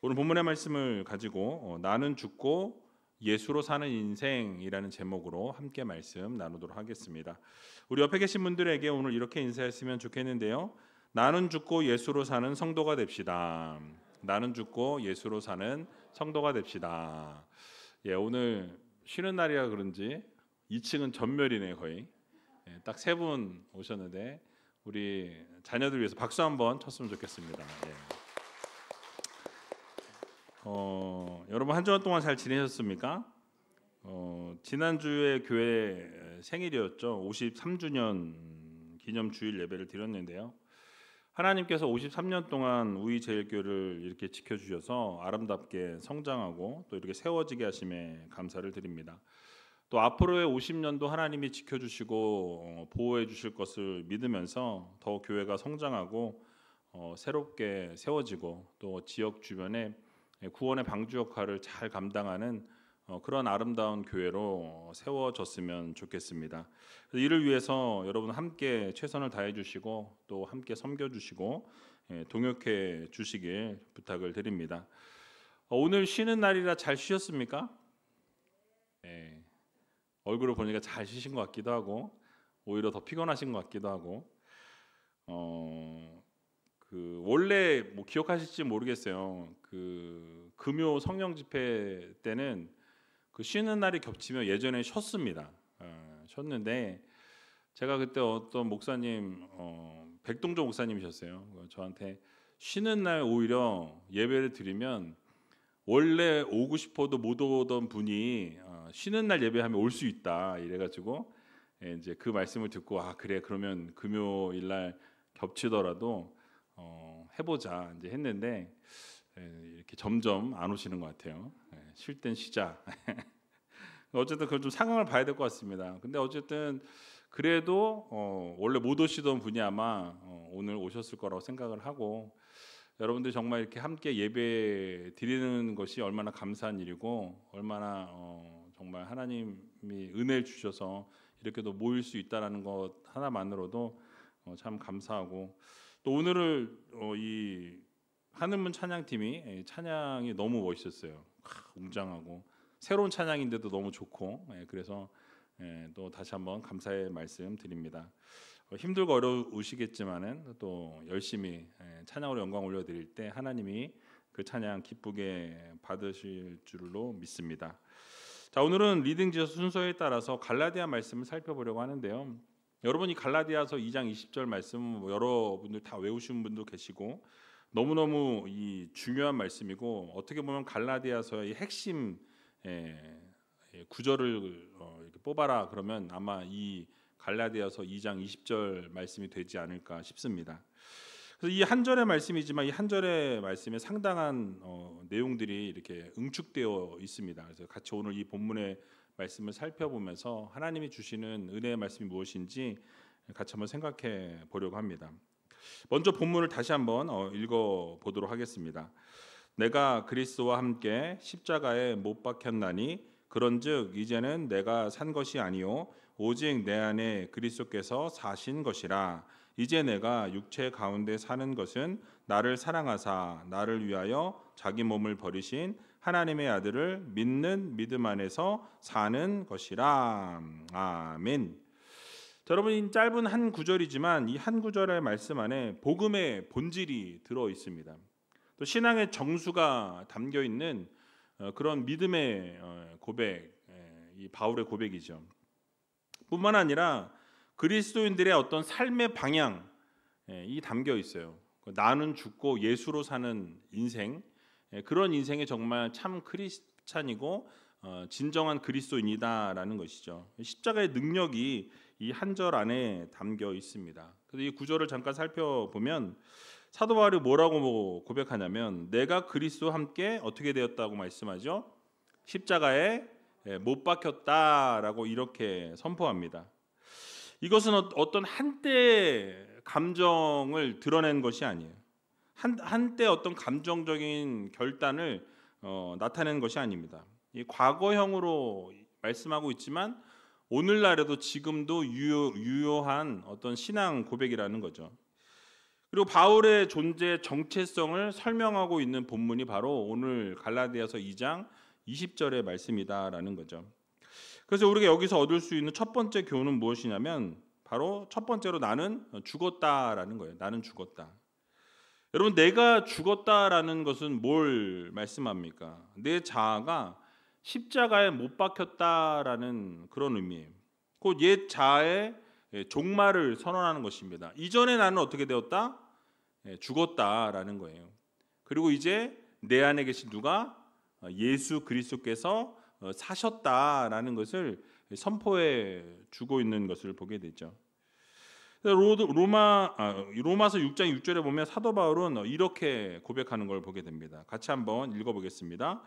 오늘 본문의 말씀을 가지고 나는 죽고 예수로 사는 인생이라는 제목으로 함께 말씀 나누도록 하겠습니다. 우리 옆에 계신 분들에게 오늘 이렇게 인사했으면 좋겠는데요. 나는 죽고 예수로 사는 성도가 됩시다. 나는 죽고 예수로 사는 성도가 됩시다. 예, 오늘 쉬는 날이라 그런지 2층은 전멸이네요, 거의. 예, 딱 3분 오셨는데 우리 자녀들 위해서 박수 한번 쳤으면 좋겠습니다. 예. 여러분 한 주간 동안 잘 지내셨습니까? 지난주에 교회 생일이었죠. 53주년 기념 주일 예배를 드렸는데요. 하나님께서 53년 동안 우리제일교회를 이렇게 지켜주셔서 아름답게 성장하고 또 이렇게 세워지게 하심에 감사를 드립니다. 또 앞으로의 50년도 하나님이 지켜주시고 보호해 주실 것을 믿으면서 더 교회가 성장하고 새롭게 세워지고 또 지역 주변에 구원의 방주 역할을 잘 감당하는 그런 아름다운 교회로 세워졌으면 좋겠습니다. 이를 위해서 여러분 함께 최선을 다해 주시고 또 함께 섬겨 주시고 동역해 주시길 부탁을 드립니다. 오늘 쉬는 날이라 잘 쉬셨습니까? 네. 얼굴을 보니까 잘 쉬신 것 같기도 하고 오히려 더 피곤하신 것 같기도 하고 원래 뭐 기억하실지 모르겠어요. 금요 성령 집회 때는 쉬는 날이 겹치면 예전에 쉬었습니다. 쉬었는데 제가 그때 어떤 목사님 백동조 목사님이셨어요. 저한테 쉬는 날 오히려 예배를 드리면 원래 오고 싶어도 못 오던 분이 쉬는 날 예배하면 올 수 있다 이래가지고 이제 그 말씀을 듣고 그래 그러면 금요일 날 겹치더라도 해보자 이제 했는데 이렇게 점점 안 오시는 것 같아요. 쉴 땐 쉬자. 어쨌든 그건 좀 상황을 봐야 될 것 같습니다. 근데 어쨌든 그래도 원래 못 오시던 분이 아마 오늘 오셨을 거라고 생각을 하고 여러분들 정말 이렇게 함께 예배 드리는 것이 얼마나 감사한 일이고 얼마나 정말 하나님이 은혜를 주셔서 이렇게도 모일 수 있다라는 것 하나만으로도 참 감사하고 또 오늘을 이 하늘문 찬양팀이 찬양이 너무 멋있었어요. 웅장하고 새로운 찬양인데도 너무 좋고 그래서 또 다시 한번 감사의 말씀 드립니다. 힘들고 어려우시겠지만은 또 열심히 찬양으로 영광 올려드릴 때 하나님이 그 찬양 기쁘게 받으실 줄로 믿습니다. 자, 오늘은 리딩 지어 순서에 따라서 갈라디아 말씀을 살펴보려고 하는데요. 여러분이 갈라디아서 2장 20절 말씀 여러분들 다 외우신 분도 계시고 너무너무 이 중요한 말씀이고 어떻게 보면 갈라디아서의 핵심 구절을 이렇게 뽑아라 그러면 아마 이 갈라디아서 2장 20절 말씀이 되지 않을까 싶습니다. 그래서 이 한 절의 말씀이지만 이 한 절의 말씀에 상당한 내용들이 이렇게 응축되어 있습니다. 그래서 같이 오늘 이 본문의 말씀을 살펴보면서 하나님이 주시는 은혜의 말씀이 무엇인지 같이 한번 생각해 보려고 합니다. 먼저 본문을 다시 한번 읽어 보도록 하겠습니다. 내가 그리스도와 함께 십자가에 못 박혔나니 그런즉 이제는 내가 산 것이 아니요 오직 내 안에 그리스도께서 사신 것이라. 이제 내가 육체 가운데 사는 것은 나를 사랑하사 나를 위하여 자기 몸을 버리신 하나님의 아들을 믿는 믿음 안에서 사는 것이라. 아멘. 자, 여러분 짧은 한 구절이지만 이 한 구절의 말씀 안에 복음의 본질이 들어 있습니다. 또 신앙의 정수가 담겨 있는 그런 믿음의 고백, 이 바울의 고백이죠. 뿐만 아니라 그리스도인들의 어떤 삶의 방향 이 담겨 있어요. 나는 죽고 예수로 사는 인생, 그런 인생이 정말 참 크리스찬이고 진정한 그리스도인이다라는 것이죠. 십자가의 능력이 이 한 절 안에 담겨 있습니다. 그래서 이 구절을 잠깐 살펴보면 사도 바울이 뭐라고 고백하냐면 내가 그리스도와 함께 어떻게 되었다고 말씀하죠? 십자가에 못 박혔다라고 이렇게 선포합니다. 이것은 어떤 한때 감정을 드러낸 것이 아니에요. 한때 어떤 감정적인 결단을 나타낸 것이 아닙니다. 이 과거형으로 말씀하고 있지만 오늘날에도 지금도 유효한 어떤 신앙 고백이라는 거죠. 그리고 바울의 존재 정체성을 설명하고 있는 본문이 바로 오늘 갈라디아서 2장 20절의 말씀이다라는 거죠. 그래서 우리가 여기서 얻을 수 있는 첫 번째 교훈은 무엇이냐면 바로 첫 번째로 나는 죽었다라는 거예요. 나는 죽었다. 여러분, 내가 죽었다라는 것은 뭘 말씀합니까? 내 자아가 십자가에 못 박혔다라는 그런 의미예요. 곧 옛 자아의 종말을 선언하는 것입니다. 이전에 나는 어떻게 되었다? 죽었다라는 거예요. 그리고 이제 내 안에 계신 누가? 예수 그리스도께서 사셨다라는 것을 선포해 주고 있는 것을 보게 되죠. 로마서 6장 6절에 보면 사도 바울은 이렇게 고백하는 걸 보게 됩니다. 같이 한번 읽어보겠습니다.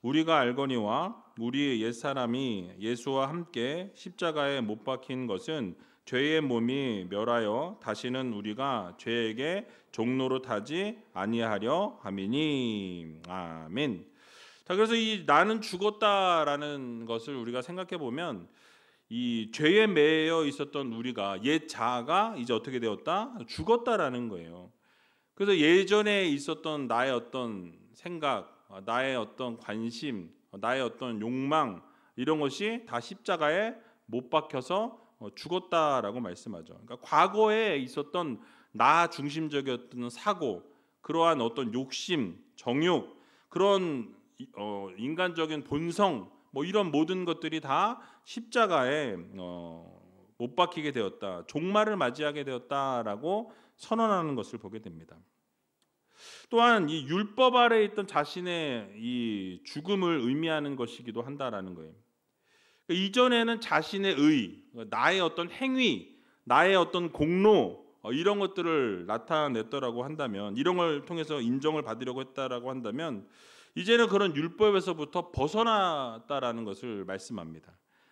우리가 알거니와 우리의 옛사람이 예수와 함께 십자가에 못 박힌 것은 죄의 몸이 멸하여 다시는 우리가 죄에게 종로로 타지 아니하려 함이니. 아멘. 자, 그래서 이 나는 죽었다라는 것을 우리가 생각해 보면 이 죄에 매여 있었던 우리가 옛 자아가 이제 어떻게 되었다? 죽었다라는 거예요. 그래서 예전에 있었던 나의 어떤 생각, 나의 어떤 관심, 나의 어떤 욕망 이런 것이 다 십자가에 못 박혀서 죽었다라고 말씀하죠. 그러니까 과거에 있었던 나 중심적이었던 사고, 그러한 어떤 욕심, 정욕, 그런 인간적인 본성, 뭐 이런 모든 것들이 다 십자가에 못 박히게 되었다, 종말을 맞이하게 되었다라고 선언하는 것을 보게 됩니다. 또한 이 율법 아래에 있던 자신의 이 죽음을 의미하는 것이기도 한다라는 거예요. 이전에는 자신의 의, 나의 어떤 행위, 나의 어떤 공로 이런 것들을 나타냈더라고 한다면, 이런 걸 통해서 인정을 받으려고 했다라고 한다면, 이제는 그런 율법에서부터 벗어났다라는 것을 말씀합니다.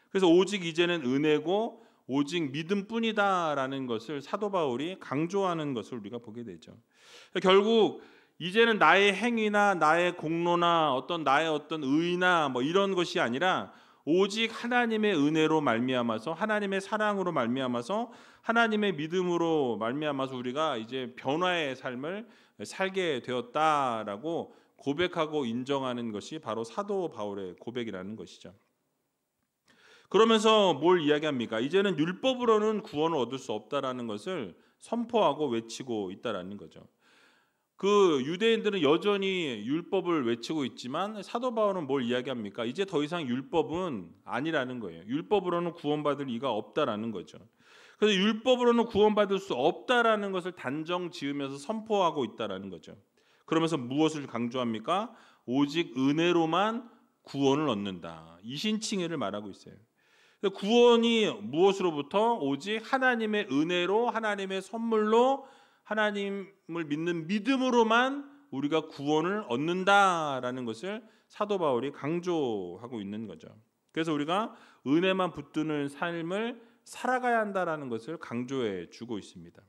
그래서 오직 이제는 은혜고 오직 믿음뿐이다라는 것을 사도 바울이 강조하는 것을 우리가 보게 되죠. 결국 이제는 나의 행위나 나의 공로나 나의 어떤 의나 뭐 이런 것이 아니라 오직 하나님의 은혜로 말미암아서, 하나님의 사랑으로 말미암아서, 하나님의 믿음으로 말미암아서 우리가 이제 변화의 삶을 살게 되었다라고 고백하고 인정하는 것이 바로 사도 바울의 고백이라는 것이죠. 그러면서 뭘 이야기합니까? 이제는 율법으로는 구원을 얻을 수 없다라는 것을 선포하고 외치고 있다라는 거죠. 그 유대인들은 여전히 율법을 외치고 있지만 사도 바울은 뭘 이야기합니까? 이제 더 이상 율법은 아니라는 거예요. 율법으로는 구원받을 이가 없다라는 거죠. 그래서 율법으로는 구원받을 수 없다라는 것을 단정 지으면서 선포하고 있다라는 거죠. 그러면서 무엇을 강조합니까? 오직 은혜로만 구원을 얻는다. 이신칭의를 말하고 있어요. 구원이 무엇으로부터? 오직 하나님의 은혜로, 하나님의 선물로, 하나님을 믿는 믿음으로만 우리가 구원을 얻는다라는 것을 사도 바울이 강조하고 있는 거죠. 그래서 우리가 은혜만 붙드는 삶을 살아가야 한다라는 것을 강조해 주고 있습니다.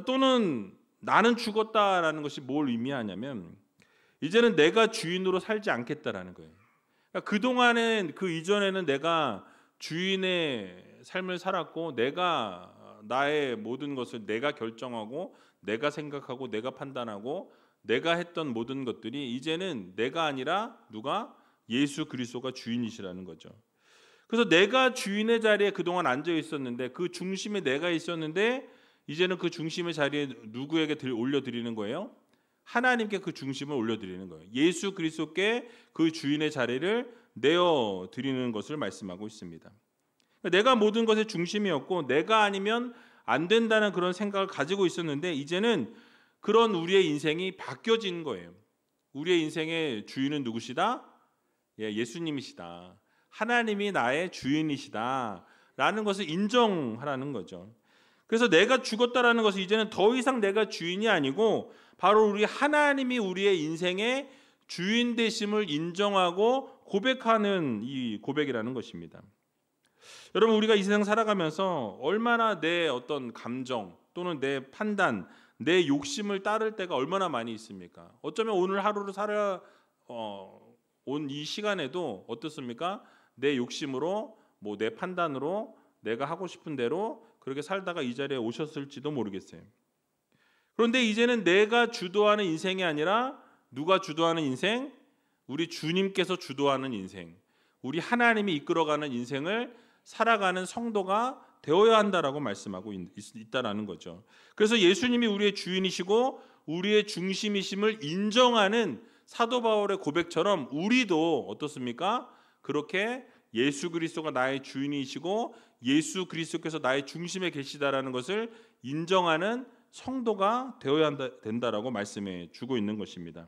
또는 나는 죽었다라는 것이 뭘 의미하냐면 이제는 내가 주인으로 살지 않겠다라는 거예요. 그러니까 그동안은, 그 이전에는 내가 주인의 삶을 살았고 내가 나의 모든 것을 내가 결정하고 내가 생각하고 내가 판단하고 내가 했던 모든 것들이 이제는 내가 아니라 누가? 예수 그리스도가 주인이시라는 거죠. 그래서 내가 주인의 자리에 그동안 앉아 있었는데, 그 중심에 내가 있었는데 이제는 그 중심의 자리에 누구에게 올려드리는 거예요? 하나님께 그 중심을 올려드리는 거예요. 예수 그리스도께 그 주인의 자리를 내어드리는 것을 말씀하고 있습니다. 내가 모든 것의 중심이었고 내가 아니면 안 된다는 그런 생각을 가지고 있었는데 이제는 그런 우리의 인생이 바뀌어진 거예요. 우리의 인생의 주인은 누구시다? 예수님이시다. 하나님이 나의 주인이시다 라는 것을 인정하라는 거죠. 그래서 내가 죽었다라는 것은 이제는 더 이상 내가 주인이 아니고 바로 우리 하나님이 우리의 인생의 주인 되심을 인정하고 고백하는 이 고백이라는 것입니다. 여러분, 우리가 이 세상 살아가면서 얼마나 내 어떤 감정 또는 내 판단, 내 욕심을 따를 때가 얼마나 많이 있습니까? 어쩌면 오늘 하루를 살아 온 이 시간에도 어떻습니까? 내 욕심으로, 내 판단으로 내가 하고 싶은 대로 그렇게 살다가 이 자리에 오셨을지도 모르겠어요. 그런데 이제는 내가 주도하는 인생이 아니라 누가 주도하는 인생? 우리 주님께서 주도하는 인생, 우리 하나님이 이끌어가는 인생을 살아가는 성도가 되어야 한다라고 말씀하고 있다라는 거죠. 그래서 예수님이 우리의 주인이시고 우리의 중심이심을 인정하는 사도 바울의 고백처럼 우리도 어떻습니까? 그렇게 예수 그리스도가 나의 주인이시고 예수 그리스도께서 나의 중심에 계시다라는 것을 인정하는 성도가 되어야 된다라고 말씀해 주고 있는 것입니다.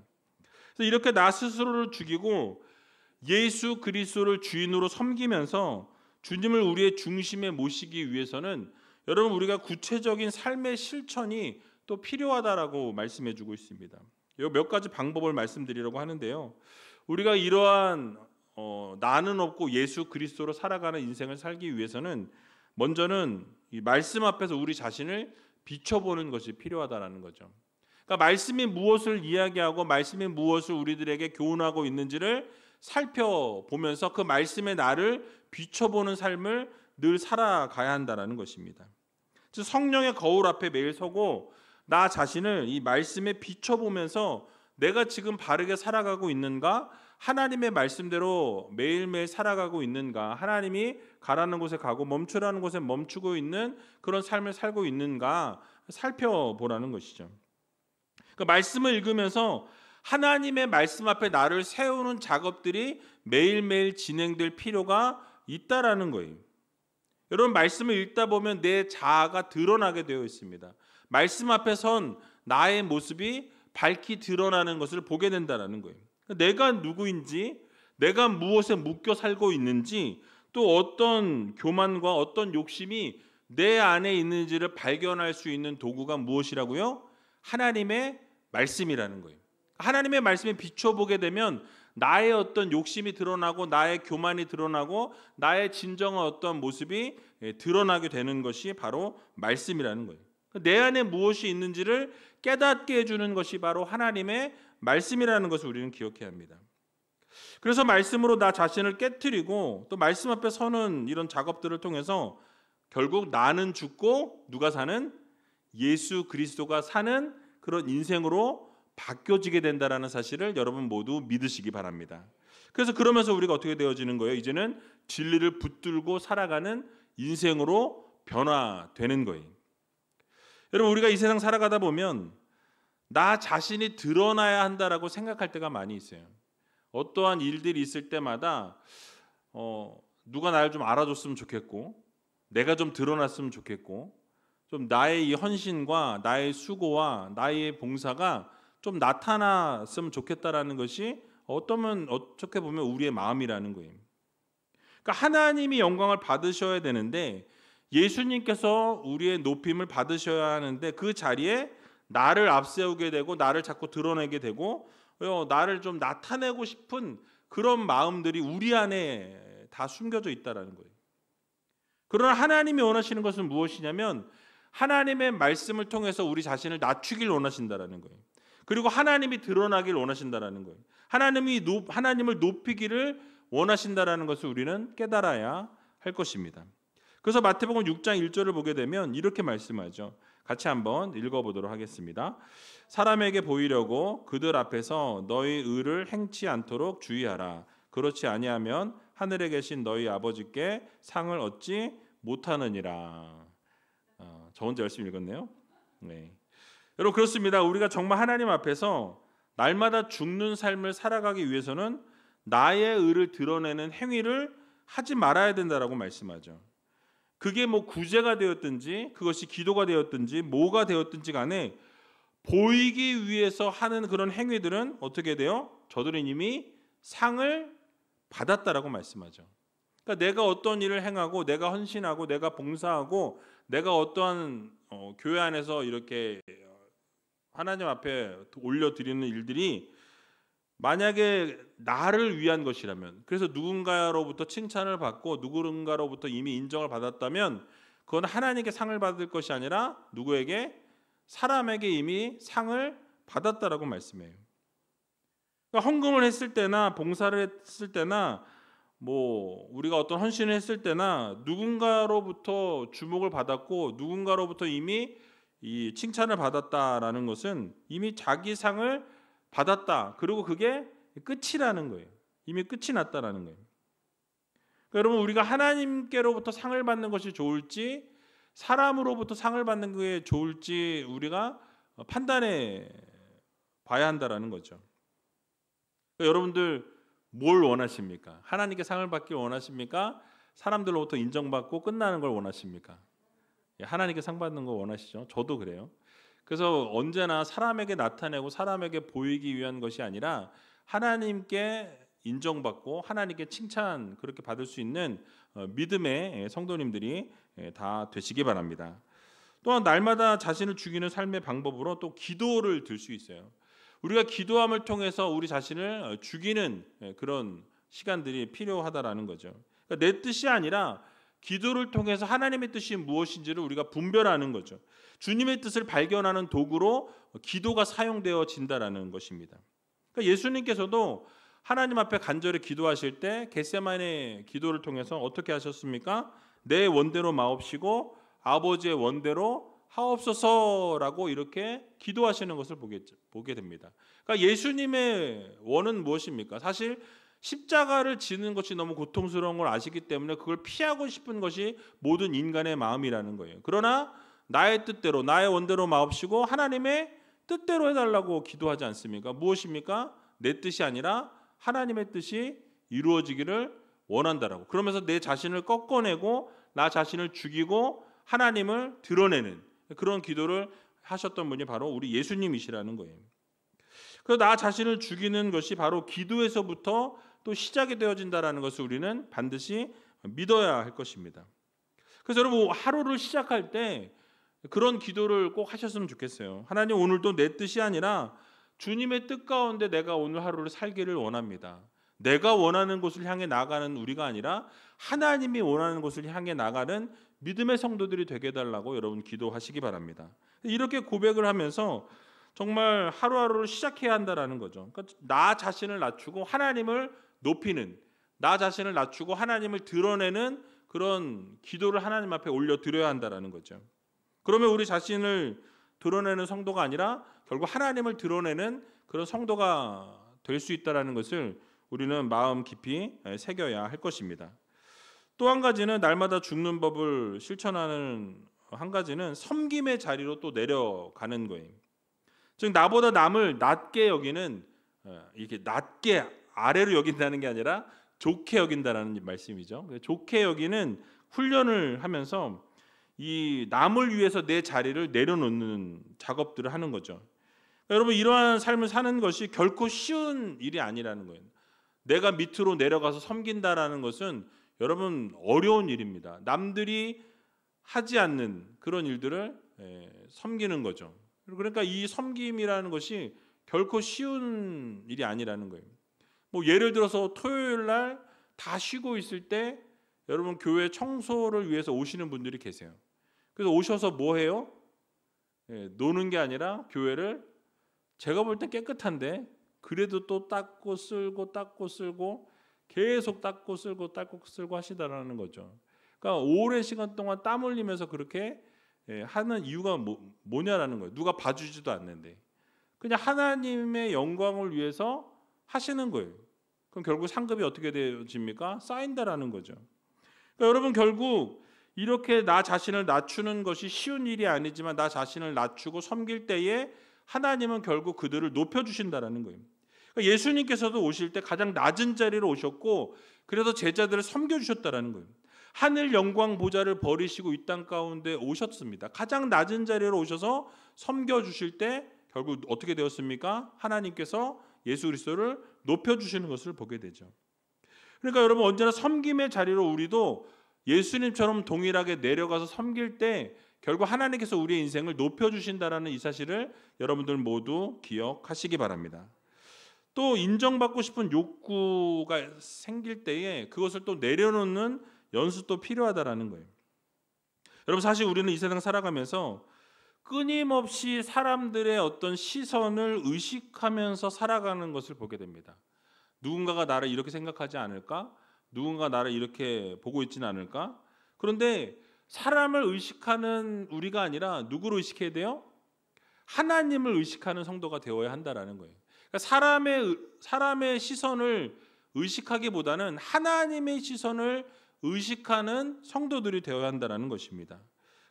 그래서 이렇게 나 스스로를 죽이고 예수 그리스도를 주인으로 섬기면서 주님을 우리의 중심에 모시기 위해서는 여러분 우리가 구체적인 삶의 실천이 또 필요하다라고 말씀해 주고 있습니다. 몇 가지 방법을 말씀드리려고 하는데요. 우리가 이러한 나는 없고 예수 그리스도로 살아가는 인생을 살기 위해서는 먼저는 이 말씀 앞에서 우리 자신을 비춰보는 것이 필요하다라는 거죠. 그러니까 말씀이 무엇을 이야기하고 말씀이 무엇을 우리들에게 교훈하고 있는지를 살펴보면서 그 말씀의 나를 비춰보는 삶을 늘 살아가야 한다는 것입니다. 즉 성령의 거울 앞에 매일 서고 나 자신을 이 말씀에 비춰보면서 내가 지금 바르게 살아가고 있는가, 하나님의 말씀대로 매일매일 살아가고 있는가, 하나님이 가라는 곳에 가고 멈추라는 곳에 멈추고 있는 그런 삶을 살고 있는가 살펴보라는 것이죠. 그 말씀을 읽으면서 하나님의 말씀 앞에 나를 세우는 작업들이 매일매일 진행될 필요가 있다라는 거예요. 여러분 말씀을 읽다 보면 내 자아가 드러나게 되어 있습니다. 말씀 앞에 선 나의 모습이 밝히 드러나는 것을 보게 된다는 거예요. 내가 누구인지, 내가 무엇에 묶여 살고 있는지, 또 어떤 교만과 어떤 욕심이 내 안에 있는지를 발견할 수 있는 도구가 무엇이라고요? 하나님의 말씀이라는 거예요. 하나님의 말씀에 비춰보게 되면 나의 어떤 욕심이 드러나고 나의 교만이 드러나고 나의 진정한 어떤 모습이 드러나게 되는 것이 바로 말씀이라는 거예요. 내 안에 무엇이 있는지를 깨닫게 해주는 것이 바로 하나님의 말씀이라는 것을 우리는 기억해야 합니다. 그래서 말씀으로 나 자신을 깨트리고 또 말씀 앞에 서는 이런 작업들을 통해서 결국 나는 죽고 누가 사는? 예수 그리스도가 사는 그런 인생으로 바뀌어지게 된다는 사실을 여러분 모두 믿으시기 바랍니다. 그래서 그러면서 우리가 어떻게 되어지는 거예요? 이제는 진리를 붙들고 살아가는 인생으로 변화되는 거예요. 여러분 우리가 이 세상 살아가다 보면 나 자신이 드러나야 한다라고 생각할 때가 많이 있어요. 어떠한 일들이 있을 때마다 누가 나를 좀 알아줬으면 좋겠고 내가 좀 드러났으면 좋겠고 좀 나의 이 헌신과 나의 수고와 나의 봉사가 좀 나타났으면 좋겠다라는 것이 어떻게 보면 우리의 마음이라는 거예요. 그러니까 하나님이 영광을 받으셔야 되는데 예수님께서 우리의 높임을 받으셔야 하는데 그 자리에 나를 앞세우게 되고 나를 자꾸 드러내게 되고 나를 좀 나타내고 싶은 그런 마음들이 우리 안에 다 숨겨져 있다라는 거예요. 그러나 하나님이 원하시는 것은 무엇이냐면 하나님의 말씀을 통해서 우리 자신을 낮추길 원하신다라는 거예요. 그리고 하나님이 드러나길 원하신다라는 거예요. 하나님을 높이기를 원하신다라는 것을 우리는 깨달아야 할 것입니다. 그래서 마태복음 6장 1절을 보게 되면 이렇게 말씀하죠. 같이 한번 읽어보도록 하겠습니다. 사람에게 보이려고 그들 앞에서 너희 의를 행치 않도록 주의하라. 그렇지 아니하면 하늘에 계신 너희 아버지께 상을 얻지 못하느니라. 저 혼자 열심히 읽었네요. 네. 여러분 그렇습니다. 우리가 정말 하나님 앞에서 날마다 죽는 삶을 살아가기 위해서는 나의 의를 드러내는 행위를 하지 말아야 된다라고 말씀하죠. 그게 뭐 구제가 되었든지 그것이 기도가 되었든지 뭐가 되었든지 간에 보이기 위해서 하는 그런 행위들은 어떻게 돼요? 저들은 이미 상을 받았다라고 말씀하죠. 그러니까 내가 어떤 일을 행하고 내가 헌신하고 내가 봉사하고 내가 어떠한 교회 안에서 이렇게 하나님 앞에 올려드리는 일들이 만약에 나를 위한 것이라면, 그래서 누군가로부터 칭찬을 받고 누군가로부터 이미 인정을 받았다면 그건 하나님께 상을 받을 것이 아니라 누구에게? 사람에게 이미 상을 받았다라고 말씀해요. 그러니까 헌금을 했을 때나 봉사를 했을 때나 뭐 우리가 어떤 헌신을 했을 때나 누군가로부터 주목을 받았고 누군가로부터 이미 이 칭찬을 받았다라는 것은 이미 자기 상을 받았다. 그리고 그게 끝이라는 거예요. 이미 끝이 났다라는 거예요. 그러니까 여러분, 우리가 하나님께로부터 상을 받는 것이 좋을지 사람으로부터 상을 받는 게 좋을지 우리가 판단해 봐야 한다라는 거죠. 그러니까 여러분들 뭘 원하십니까? 하나님께 상을 받길 원하십니까? 사람들로부터 인정받고 끝나는 걸 원하십니까? 하나님께 상 받는 거 원하시죠? 저도 그래요. 그래서 언제나 사람에게 나타내고 사람에게 보이기 위한 것이 아니라 하나님께 인정받고 하나님께 칭찬 그렇게 받을 수 있는 믿음의 성도님들이 다 되시기 바랍니다. 또한 날마다 자신을 죽이는 삶의 방법으로 또 기도를 들 수 있어요. 우리가 기도함을 통해서 우리 자신을 죽이는 그런 시간들이 필요하다라는 거죠. 그러니까 내 뜻이 아니라 기도를 통해서 하나님의 뜻이 무엇인지를 우리가 분별하는 거죠. 주님의 뜻을 발견하는 도구로 기도가 사용되어진다라는 것입니다. 그러니까 예수님께서도 하나님 앞에 간절히 기도하실 때 겟세마네 기도를 통해서 어떻게 하셨습니까? 내 원대로 마옵시고 아버지의 원대로 하옵소서라고 이렇게 기도하시는 것을 보게 됩니다. 그러니까 예수님의 원은 무엇입니까? 사실 십자가를 지는 것이 너무 고통스러운 걸 아시기 때문에 그걸 피하고 싶은 것이 모든 인간의 마음이라는 거예요. 그러나 나의 뜻대로 나의 원대로 마옵시고 하나님의 뜻대로 해달라고 기도하지 않습니까? 무엇입니까? 내 뜻이 아니라 하나님의 뜻이 이루어지기를 원한다라고. 그러면서 내 자신을 꺾어내고 나 자신을 죽이고 하나님을 드러내는 그런 기도를 하셨던 분이 바로 우리 예수님이시라는 거예요. 그래서 나 자신을 죽이는 것이 바로 기도에서부터 또 시작이 되어진다라는 것을 우리는 반드시 믿어야 할 것입니다. 그래서 여러분 하루를 시작할 때 그런 기도를 꼭 하셨으면 좋겠어요. 하나님, 오늘도 내 뜻이 아니라 주님의 뜻 가운데 내가 오늘 하루를 살기를 원합니다. 내가 원하는 곳을 향해 나가는 우리가 아니라 하나님이 원하는 곳을 향해 나가는 믿음의 성도들이 되게 해달라고 여러분 기도하시기 바랍니다. 이렇게 고백을 하면서 정말 하루하루를 시작해야 한다라는 거죠. 그러니까 나 자신을 낮추고 하나님을 높이는, 나 자신을 낮추고 하나님을 드러내는 그런 기도를 하나님 앞에 올려드려야 한다라는 거죠. 그러면 우리 자신을 드러내는 성도가 아니라 결국 하나님을 드러내는 그런 성도가 될 수 있다라는 것을 우리는 마음 깊이 새겨야 할 것입니다. 또 한 가지는 날마다 죽는 법을 실천하는 한 가지는 섬김의 자리로 또 내려가는 거예요. 즉 나보다 남을 낮게 여기는, 이렇게 낮게 아래로 여긴다는 게 아니라 좋게 여긴다라는 말씀이죠. 좋게 여기는 훈련을 하면서 이 남을 위해서 내 자리를 내려놓는 작업들을 하는 거죠. 여러분, 이러한 삶을 사는 것이 결코 쉬운 일이 아니라는 거예요. 내가 밑으로 내려가서 섬긴다라는 것은 여러분 어려운 일입니다. 남들이 하지 않는 그런 일들을 섬기는 거죠. 그러니까 이 섬김이라는 것이 결코 쉬운 일이 아니라는 거예요. 뭐 예를 들어서 토요일 날 다 쉬고 있을 때 여러분 교회 청소를 위해서 오시는 분들이 계세요. 그래서 오셔서 뭐 해요? 노는 게 아니라 교회를, 제가 볼 땐 깨끗한데 그래도 또 닦고 쓸고 닦고 쓸고 계속 닦고 쓸고 하시다라는 거죠. 그러니까 오랜 시간 동안 땀 흘리면서 그렇게 하는 이유가 뭐냐라는 거예요. 누가 봐주지도 않는데 그냥 하나님의 영광을 위해서 하시는 거예요. 그럼 결국 상급이 어떻게 되어집니까? 쌓인다라는 거죠. 그러니까 여러분 결국 이렇게 나 자신을 낮추는 것이 쉬운 일이 아니지만 나 자신을 낮추고 섬길 때에 하나님은 결국 그들을 높여주신다라는 거예요. 그러니까 예수님께서도 오실 때 가장 낮은 자리로 오셨고 그래서 제자들을 섬겨주셨다라는 거예요. 하늘 영광 보좌를 버리시고 이 땅 가운데 오셨습니다. 가장 낮은 자리로 오셔서 섬겨주실 때 결국 어떻게 되었습니까? 하나님께서 예수 그리스도를 높여주시는 것을 보게 되죠. 그러니까 여러분 언제나 섬김의 자리로 우리도 예수님처럼 동일하게 내려가서 섬길 때 결국 하나님께서 우리의 인생을 높여주신다라는 이 사실을 여러분들 모두 기억하시기 바랍니다. 또 인정받고 싶은 욕구가 생길 때에 그것을 또 내려놓는 연습도 필요하다라는 거예요. 여러분 사실 우리는 이 세상 살아가면서 끊임없이 사람들의 어떤 시선을 의식하면서 살아가는 것을 보게 됩니다. 누군가가 나를 이렇게 생각하지 않을까? 누군가 나를 이렇게 보고 있지는 않을까? 그런데 사람을 의식하는 우리가 아니라 누구를 의식해야 돼요? 하나님을 의식하는 성도가 되어야 한다라는 거예요. 그러니까 사람의 시선을 의식하기보다는 하나님의 시선을 의식하는 성도들이 되어야 한다라는 것입니다.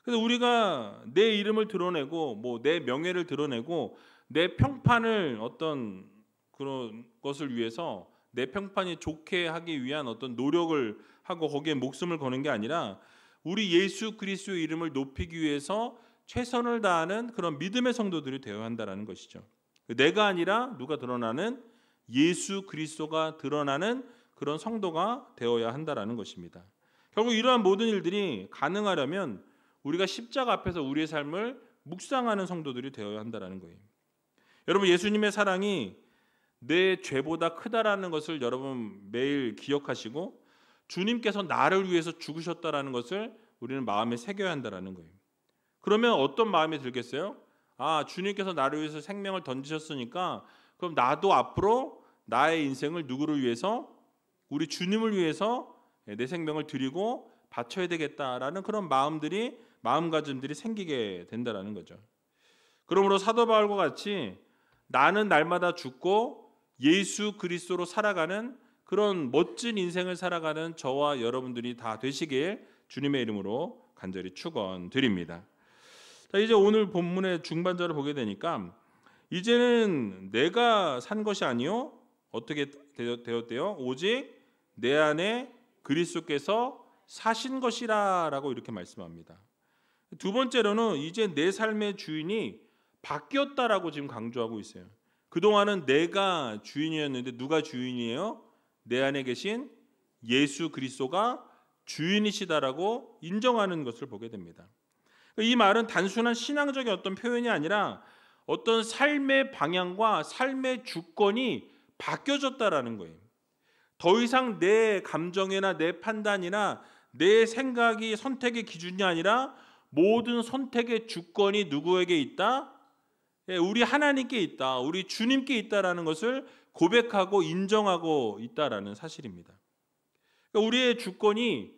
그래서 우리가 내 이름을 드러내고 내 명예를 드러내고 내 평판을 어떤 그런 것을 위해서 내 평판이 좋게 하기 위한 어떤 노력을 하고 거기에 목숨을 거는 게 아니라 우리 예수 그리스도의 이름을 높이기 위해서 최선을 다하는 그런 믿음의 성도들이 되어야 한다는 것이죠. 내가 아니라 누가 드러나는 예수 그리스도가 드러나는 그런 성도가 되어야 한다는 것입니다. 결국 이러한 모든 일들이 가능하려면 우리가 십자가 앞에서 우리의 삶을 묵상하는 성도들이 되어야 한다는 거예요. 여러분, 예수님의 사랑이 내 죄보다 크다라는 것을 여러분 매일 기억하시고 주님께서 나를 위해서 죽으셨다라는 것을 우리는 마음에 새겨야 한다는 거예요. 그러면 어떤 마음이 들겠어요? 주님께서 나를 위해서 생명을 던지셨으니까 그럼 나도 앞으로 나의 인생을 누구를 위해서? 우리 주님을 위해서 내 생명을 드리고 바쳐야 되겠다라는 그런 마음가짐들이 생기게 된다는 거죠. 그러므로 사도 바울과 같이 나는 날마다 죽고 예수 그리스도로 살아가는 그런 멋진 인생을 살아가는 저와 여러분들이 다 되시길 주님의 이름으로 간절히 축원드립니다. 자, 이제 오늘 본문의 중반절을 보게 되니까 이제는 내가 산 것이 아니요 어떻게 되었대요? 오직 내 안에 그리스도께서 사신 것이라라고 이렇게 말씀합니다. 두 번째로는 이제 내 삶의 주인이 바뀌었다라고 지금 강조하고 있어요. 그동안은 내가 주인이었는데 누가 주인이에요? 내 안에 계신 예수 그리스도가 주인이시다라고 인정하는 것을 보게 됩니다. 이 말은 단순한 신앙적인 어떤 표현이 아니라 어떤 삶의 방향과 삶의 주권이 바뀌어졌다라는 거예요. 더 이상 내 감정이나 내 판단이나 내 생각이 선택의 기준이 아니라 모든 선택의 주권이 누구에게 있다? 우리 하나님께 있다. 우리 주님께 있다라는 것을 고백하고 인정하고 있다라는 사실입니다. 그러니까 우리의 주권이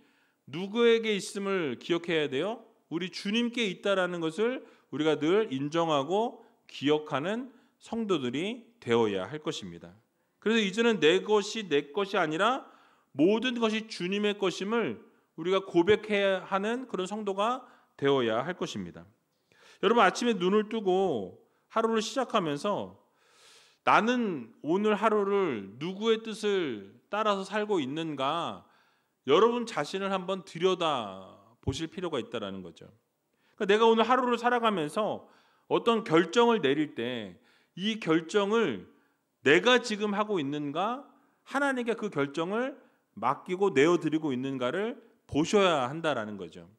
누구에게 있음을 기억해야 돼요? 우리 주님께 있다라는 것을 우리가 늘 인정하고 기억하는 성도들이 되어야 할 것입니다. 그래서 이제는 내 것이 아니라 모든 것이 주님의 것임을 우리가 고백해야 하는 그런 성도가 되어야 할 것입니다. 여러분, 아침에 눈을 뜨고 하루를 시작하면서 나는 오늘 하루를 누구의 뜻을 따라서 살고 있는가, 여러분 자신을 한번 들여다 보실 필요가 있다는 거죠. 그러니까 내가 오늘 하루를 살아가면서 어떤 결정을 내릴 때 이 결정을 내가 지금 하고 있는가, 하나님께 그 결정을 맡기고 내어드리고 있는가를 보셔야 한다는 거죠.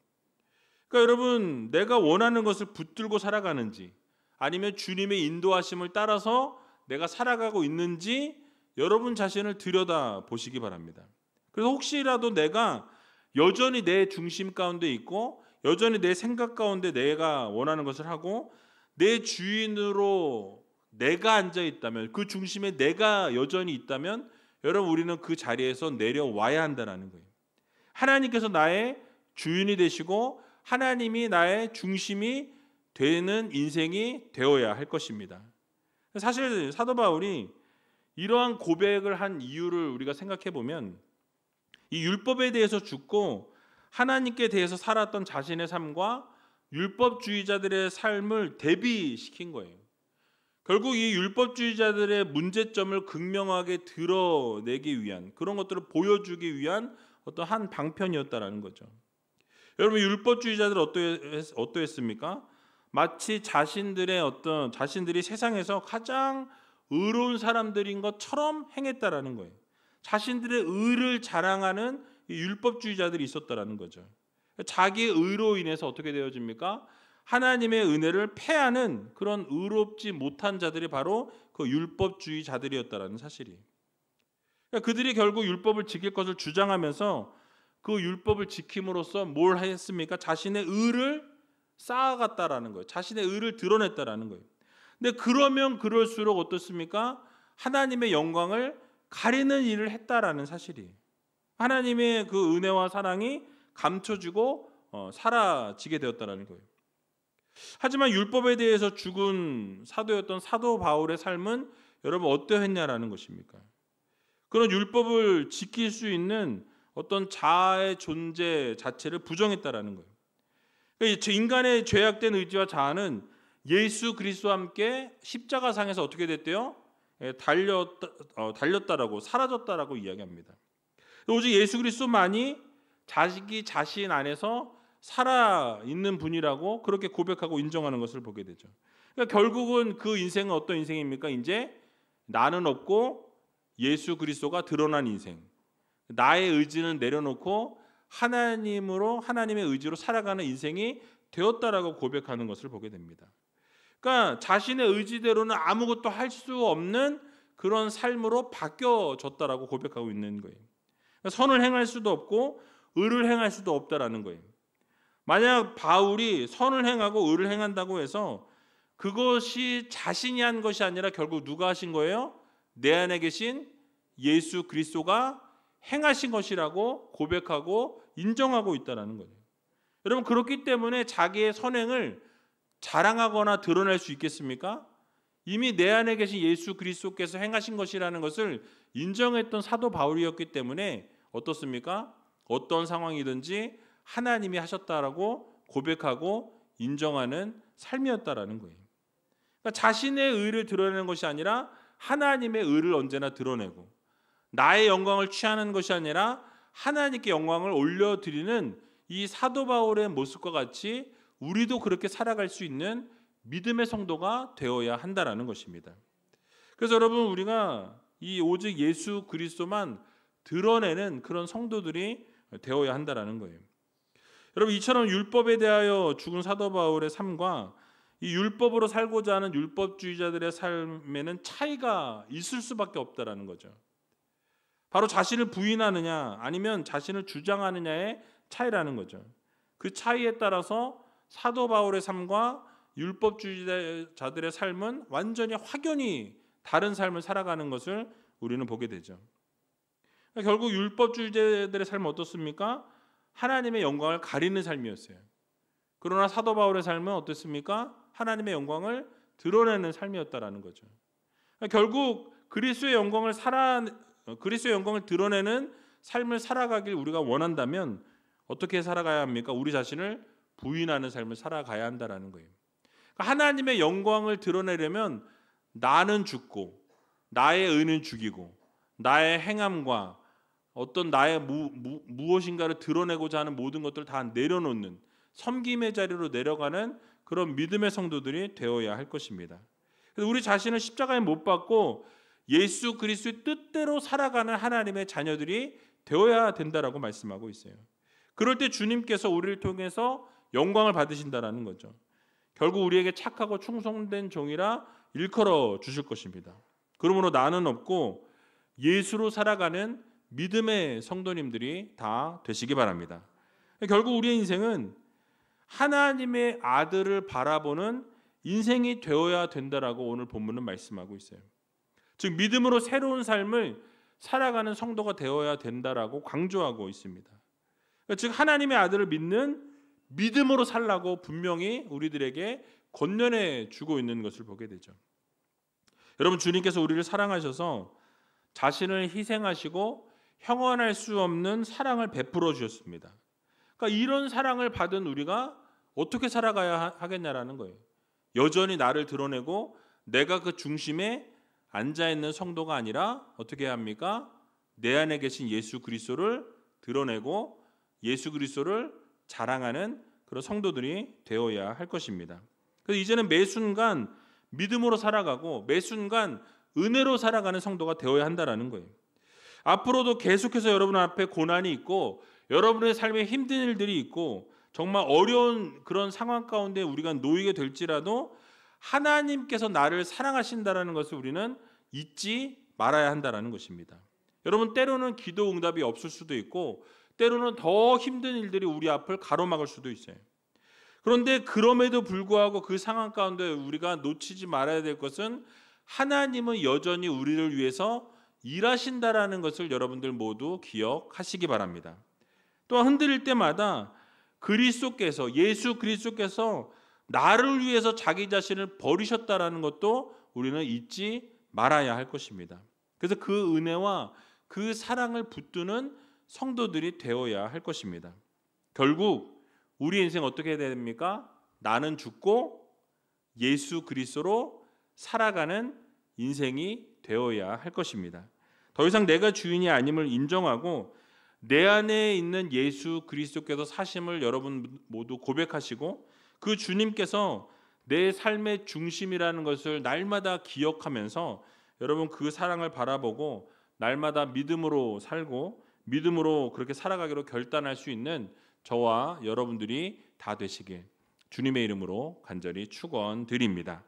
그러니까 여러분, 내가 원하는 것을 붙들고 살아가는지 아니면 주님의 인도하심을 따라서 내가 살아가고 있는지 여러분 자신을 들여다 보시기 바랍니다. 그래서 혹시라도 내가 여전히 내 중심 가운데 있고 여전히 내 생각 가운데 내가 원하는 것을 하고 내 주인으로 내가 앉아 있다면, 그 중심에 내가 여전히 있다면 여러분, 우리는 그 자리에서 내려와야 한다는 거예요. 하나님께서 나의 주인이 되시고 하나님이 나의 중심이 되는 인생이 되어야 할 것입니다. 사실 사도 바울이 이러한 고백을 한 이유를 우리가 생각해 보면 이 율법에 대해서 죽고 하나님께 대해서 살았던 자신의 삶과 율법주의자들의 삶을 대비시킨 거예요. 결국 이 율법주의자들의 문제점을 극명하게 드러내기 위한, 그런 것들을 보여주기 위한 어떤 한 방편이었다라는 거죠. 여러분, 율법주의자들은 어떠했습니까? 마치 자신들이 세상에서 가장 의로운 사람들인 것처럼 행했다라는 거예요. 자신들의 의를 자랑하는 율법주의자들이 있었다라는 거죠. 자기의 의로 인해서 어떻게 되어집니까? 하나님의 은혜를 패하는 그런 의롭지 못한 자들이 바로 그 율법주의자들이었다라는 사실이에요. 그러니까 그들이 결국 율법을 지킬 것을 주장하면서 그 율법을 지킴으로써 뭘 했습니까? 자신의 의를 쌓아갔다라는 거예요. 자신의 의를 드러냈다라는 거예요. 근데 그러면 그럴수록 어떻습니까? 하나님의 영광을 가리는 일을 했다라는 사실이에요. 하나님의 그 은혜와 사랑이 감춰지고 사라지게 되었다라는 거예요. 하지만 율법에 대해서 죽은 사도였던 사도 바울의 삶은 여러분 어떠했냐라는 것입니까? 그런 율법을 지킬 수 있는 어떤 자아의 존재 자체를 부정했다라는 거예요. 그러니까 인간의 죄악된 의지와 자아는 예수 그리스도와 함께 십자가상에서 어떻게 됐대요? 달렸다라고 사라졌다라고 이야기합니다. 오직 예수 그리스도만이 자식이 자신 안에서 살아 있는 분이라고 그렇게 고백하고 인정하는 것을 보게 되죠. 그러니까 결국은 그 인생은 어떤 인생입니까? 이제 나는 없고 예수 그리스도가 드러난 인생. 나의 의지는 내려놓고 하나님의 의지로 살아가는 인생이 되었다라고 고백하는 것을 보게 됩니다. 그러니까 자신의 의지대로는 아무것도 할 수 없는 그런 삶으로 바뀌어졌다라고 고백하고 있는 거예요. 그러니까 선을 행할 수도 없고 의를 행할 수도 없다라는 거예요. 만약 바울이 선을 행하고 의를 행한다고 해서 그것이 자신이 한 것이 아니라 결국 누가 하신 거예요? 내 안에 계신 예수 그리스도가 행하신 것이라고 고백하고 인정하고 있다는 거예요. 여러분 그렇기 때문에 자기의 선행을 자랑하거나 드러낼 수 있겠습니까? 이미 내 안에 계신 예수 그리스도께서 행하신 것이라는 것을 인정했던 사도 바울이었기 때문에 어떻습니까? 어떤 상황이든지 하나님이 하셨다라고 고백하고 인정하는 삶이었다라는 거예요. 그러니까 자신의 의를 드러내는 것이 아니라 하나님의 의를 언제나 드러내고 나의 영광을 취하는 것이 아니라 하나님께 영광을 올려드리는 이 사도 바울의 모습과 같이 우리도 그렇게 살아갈 수 있는 믿음의 성도가 되어야 한다라는 것입니다. 그래서 여러분 우리가 이 오직 예수 그리스도만 드러내는 그런 성도들이 되어야 한다라는 거예요. 여러분 이처럼 율법에 대하여 죽은 사도 바울의 삶과 이 율법으로 살고자 하는 율법주의자들의 삶에는 차이가 있을 수밖에 없다라는 거죠. 바로 자신을 부인하느냐 아니면 자신을 주장하느냐의 차이라는 거죠. 그 차이에 따라서 사도 바울의 삶과 율법주의자들의 삶은 완전히 확연히 다른 삶을 살아가는 것을 우리는 보게 되죠. 결국 율법주의자들의 삶은 어떻습니까? 하나님의 영광을 가리는 삶이었어요. 그러나 사도 바울의 삶은 어땠습니까? 하나님의 영광을 드러내는 삶이었다라는 거죠. 결국 그리스도의 영광을 드러내는 삶을 살아가길 우리가 원한다면 어떻게 살아가야 합니까? 우리 자신을 부인하는 삶을 살아가야 한다라는 거예요. 하나님의 영광을 드러내려면 나는 죽고 나의 의는 죽이고 나의 행함과 어떤 나의 무엇인가를 드러내고자 하는 모든 것들을 다 내려놓는 섬김의 자리로 내려가는 그런 믿음의 성도들이 되어야 할 것입니다. 그래서 우리 자신을 십자가에 못 박고 예수 그리스도의 뜻대로 살아가는 하나님의 자녀들이 되어야 된다라고 말씀하고 있어요. 그럴 때 주님께서 우리를 통해서 영광을 받으신다라는 거죠. 결국 우리에게 착하고 충성된 종이라 일컬어 주실 것입니다. 그러므로 나는 없고 예수로 살아가는 믿음의 성도님들이 다 되시기 바랍니다. 결국 우리의 인생은 하나님의 아들을 바라보는 인생이 되어야 된다라고 오늘 본문은 말씀하고 있어요. 즉 믿음으로 새로운 삶을 살아가는 성도가 되어야 된다라고 강조하고 있습니다. 즉 하나님의 아들을 믿는 믿음으로 살라고 분명히 우리들에게 권면해 주고 있는 것을 보게 되죠. 여러분 주님께서 우리를 사랑하셔서 자신을 희생하시고 형언할 수 없는 사랑을 베풀어 주셨습니다. 그러니까 이런 사랑을 받은 우리가 어떻게 살아가야 하겠냐라는 거예요. 여전히 나를 드러내고 내가 그 중심에 앉아있는 성도가 아니라 어떻게 해야 합니까? 내 안에 계신 예수 그리스도를 드러내고 예수 그리스도를 자랑하는 그런 성도들이 되어야 할 것입니다. 그래서 이제는 매 순간 믿음으로 살아가고 매 순간 은혜로 살아가는 성도가 되어야 한다라는 거예요. 앞으로도 계속해서 여러분 앞에 고난이 있고 여러분의 삶에 힘든 일들이 있고 정말 어려운 그런 상황 가운데 우리가 놓이게 될지라도 하나님께서 나를 사랑하신다라는 것을 우리는 잊지 말아야 한다라는 것입니다. 여러분 때로는 기도 응답이 없을 수도 있고 때로는 더 힘든 일들이 우리 앞을 가로막을 수도 있어요. 그런데 그럼에도 불구하고 그 상황 가운데 우리가 놓치지 말아야 될 것은 하나님은 여전히 우리를 위해서 일하신다라는 것을 여러분들 모두 기억하시기 바랍니다. 또한 흔들릴 때마다 그리스도께서, 예수 그리스도께서 나를 위해서 자기 자신을 버리셨다라는 것도 우리는 잊지 말아야 할 것입니다. 그래서 그 은혜와 그 사랑을 붙드는 성도들이 되어야 할 것입니다. 결국 우리 인생 어떻게 해야 됩니까? 나는 죽고 예수 그리스도로 살아가는 인생이 되어야 할 것입니다. 더 이상 내가 주인이 아님을 인정하고 내 안에 있는 예수 그리스도께서 사심을 여러분 모두 고백하시고 그 주님께서 내 삶의 중심이라는 것을 날마다 기억하면서 여러분 그 사랑을 바라보고 날마다 믿음으로 살고 믿음으로 그렇게 살아가기로 결단할 수 있는 저와 여러분들이 다 되시길 주님의 이름으로 간절히 축원드립니다.